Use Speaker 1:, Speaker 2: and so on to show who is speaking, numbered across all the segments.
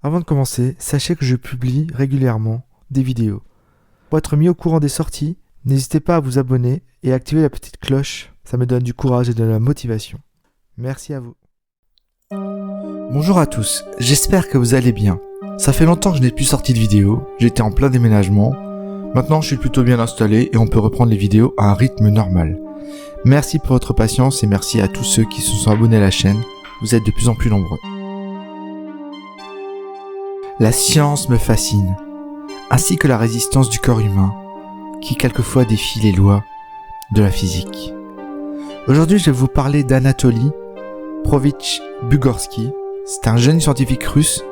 Speaker 1: Avant de commencer, sachez que je publie régulièrement des vidéos. Pour être mis au courant des sorties, n'hésitez pas à vous abonner et à activer la petite cloche, ça me donne du courage et de la motivation. Merci à vous. Bonjour à tous, j'espère que vous allez bien. Ça fait longtemps que je n'ai plus sorti de vidéo, j'étais en plein déménagement. Maintenant je suis plutôt bien installé et on peut reprendre les vidéos à un rythme normal. Merci pour votre patience et merci à tous ceux qui se sont abonnés à la chaîne, vous êtes de plus en plus nombreux. La science me fascine, ainsi que la résistance du corps humain, qui quelquefois défie les lois de la physique. Aujourd'hui, je vais vous parler d'Anatoly Petrovitch Bugorsky. C'est un jeune scientifique russe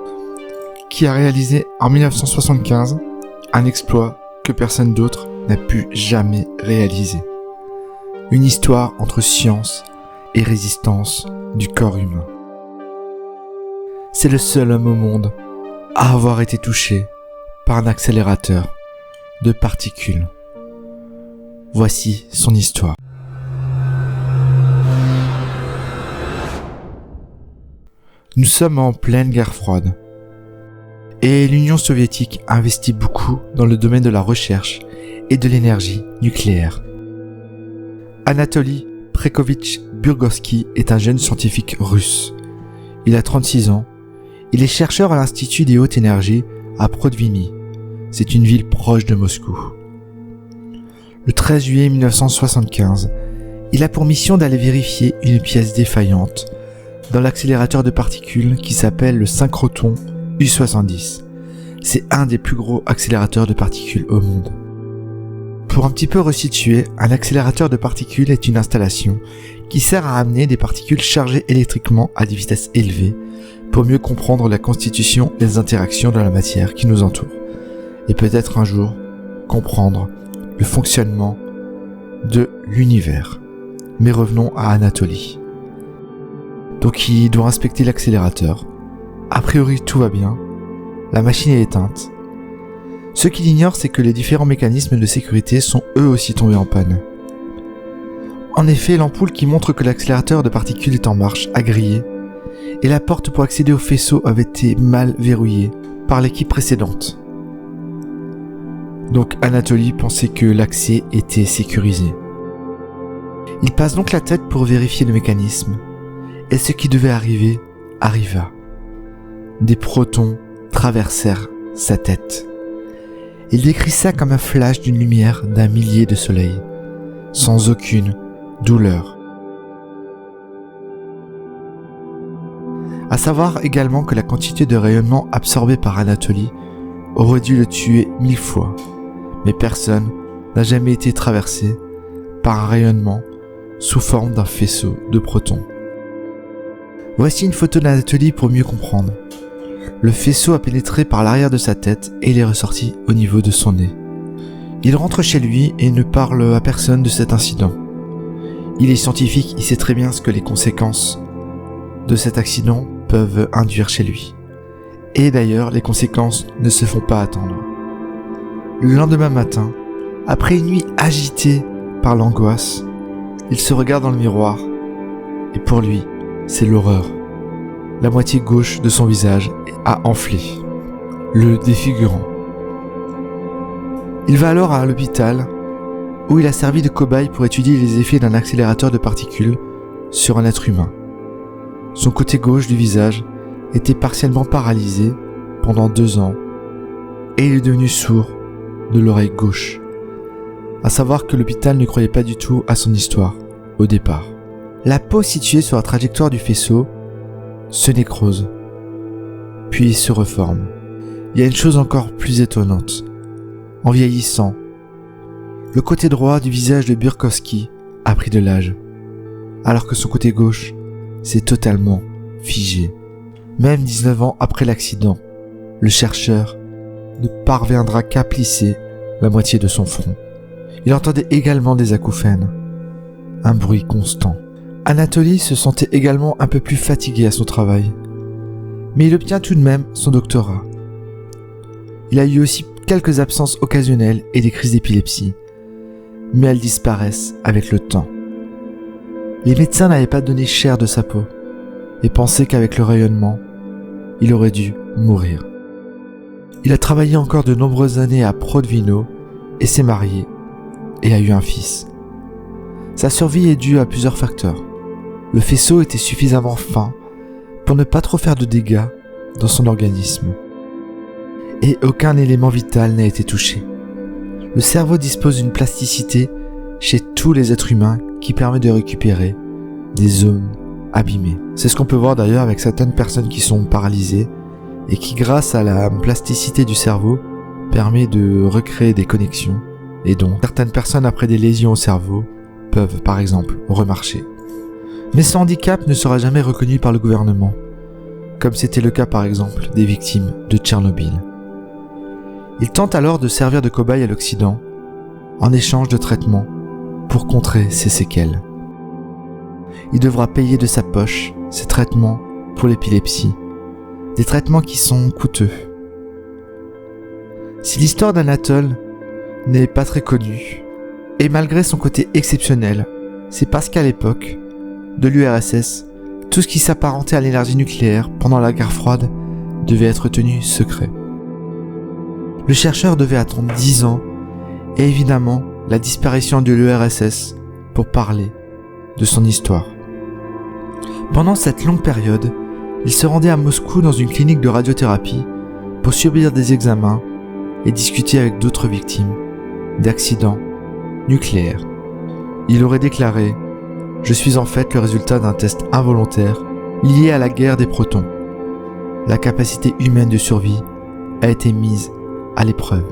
Speaker 1: qui a réalisé en 1975 un exploit que personne d'autre n'a pu jamais réaliser. Une histoire entre science et résistance du corps humain. C'est le seul homme au monde à avoir été touché par un accélérateur de particules. Voici son histoire. Nous sommes en pleine guerre froide et l'Union soviétique investit beaucoup dans le domaine de la recherche et de l'énergie nucléaire. Anatoly Petrovitch Bugorsky est un jeune scientifique russe. Il a 36 ans. Il est chercheur à l'Institut des hautes énergies à Prodvimy. C'est une ville proche de Moscou. Le 13 juillet 1975, il a pour mission d'aller vérifier une pièce défaillante dans l'accélérateur de particules qui s'appelle le synchroton U70. C'est un des plus gros accélérateurs de particules au monde. Pour un petit peu resituer, un accélérateur de particules est une installation qui sert à amener des particules chargées électriquement à des vitesses élevées pour mieux comprendre la constitution et les interactions de la matière qui nous entoure. Et peut-être un jour, comprendre le fonctionnement de l'univers. Mais revenons à Anatoly. Donc il doit inspecter l'accélérateur. A priori tout va bien. La machine est éteinte. Ce qu'il ignore, c'est que les différents mécanismes de sécurité sont eux aussi tombés en panne. En effet, l'ampoule qui montre que l'accélérateur de particules est en marche a grillé, et la porte pour accéder au faisceau avait été mal verrouillée par l'équipe précédente. Donc Anatoly pensait que l'accès était sécurisé. Il passe donc la tête pour vérifier le mécanisme, et ce qui devait arriver, arriva. Des protons traversèrent sa tête. Il décrit ça comme un flash d'une lumière d'un millier de soleils, sans aucune douleur. À savoir également que la quantité de rayonnement absorbée par Anatoly aurait dû le tuer 1000 fois, mais personne n'a jamais été traversé par un rayonnement sous forme d'un faisceau de protons. Voici une photo d'Anatoly pour mieux comprendre. Le faisceau a pénétré par l'arrière de sa tête et il est ressorti au niveau de son nez. Il rentre chez lui et ne parle à personne de cet incident. Il est scientifique, il sait très bien ce que les conséquences de cet accident peuvent induire chez lui. Et d'ailleurs, les conséquences ne se font pas attendre. Le lendemain matin, après une nuit agitée par l'angoisse, il se regarde dans le miroir et pour lui, c'est l'horreur. La moitié gauche de son visage a enflé, le défigurant. Il va alors à l'hôpital où il a servi de cobaye pour étudier les effets d'un accélérateur de particules sur un être humain. Son côté gauche du visage était partiellement paralysé pendant 2 ans et il est devenu sourd de l'oreille gauche. À savoir que l'hôpital ne croyait pas du tout à son histoire au départ. La peau située sur la trajectoire du faisceau se nécrose, puis se reforme. Il y a une chose encore plus étonnante. En vieillissant, le côté droit du visage de Bugorsky a pris de l'âge, alors que son côté gauche s'est totalement figé. Même 19 ans après l'accident, le chercheur ne parviendra qu'à plisser la moitié de son front. Il entendait également des acouphènes, un bruit constant. Anatoly se sentait également un peu plus fatigué à son travail, mais il obtient tout de même son doctorat. Il a eu aussi quelques absences occasionnelles et des crises d'épilepsie, mais elles disparaissent avec le temps. Les médecins n'avaient pas donné cher de sa peau et pensaient qu'avec le rayonnement, il aurait dû mourir. Il a travaillé encore de nombreuses années à Prodvino et s'est marié et a eu un fils. Sa survie est due à plusieurs facteurs. Le faisceau était suffisamment fin pour ne pas trop faire de dégâts dans son organisme. Et aucun élément vital n'a été touché. Le cerveau dispose d'une plasticité chez tous les êtres humains qui permet de récupérer des zones abîmées. C'est ce qu'on peut voir d'ailleurs avec certaines personnes qui sont paralysées et qui, grâce à la plasticité du cerveau, permet de recréer des connexions. Et donc, certaines personnes après des lésions au cerveau peuvent, par exemple, remarcher. Mais ce handicap ne sera jamais reconnu par le gouvernement, comme c'était le cas par exemple des victimes de Tchernobyl. Il tente alors de servir de cobaye à l'Occident, en échange de traitements, pour contrer ses séquelles. Il devra payer de sa poche ces traitements pour l'épilepsie, des traitements qui sont coûteux. Si l'histoire d'Anatole n'est pas très connue, et malgré son côté exceptionnel, c'est parce qu'à l'époque de l'URSS, tout ce qui s'apparentait à l'énergie nucléaire pendant la guerre froide devait être tenu secret. Le chercheur devait attendre 10 ans et évidemment la disparition de l'URSS pour parler de son histoire. Pendant cette longue période, il se rendait à Moscou dans une clinique de radiothérapie pour subir des examens et discuter avec d'autres victimes d'accidents nucléaires. Il aurait déclaré « Je suis en fait le résultat d'un test involontaire lié à la guerre des protons. La capacité humaine de survie a été mise à l'épreuve. »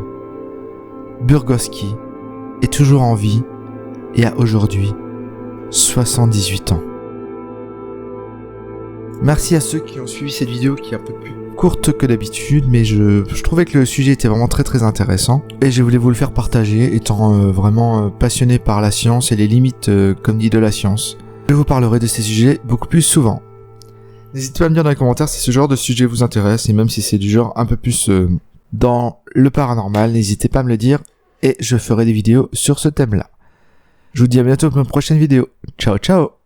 Speaker 1: Burgoski est toujours en vie et a aujourd'hui 78 ans. Merci à ceux qui ont suivi cette vidéo qui est un peu plus courte que d'habitude, mais je trouvais que le sujet était vraiment très intéressant et je voulais vous le faire partager étant vraiment passionné par la science et les limites, comme dit, de la science. Je vous parlerai de ces sujets beaucoup plus souvent. N'hésitez pas à me dire dans les commentaires si ce genre de sujet vous intéresse et même si c'est du genre un peu plus dans le paranormal, n'hésitez pas à me le dire et je ferai des vidéos sur ce thème-là. Je vous dis à bientôt pour une prochaine vidéo. Ciao ciao!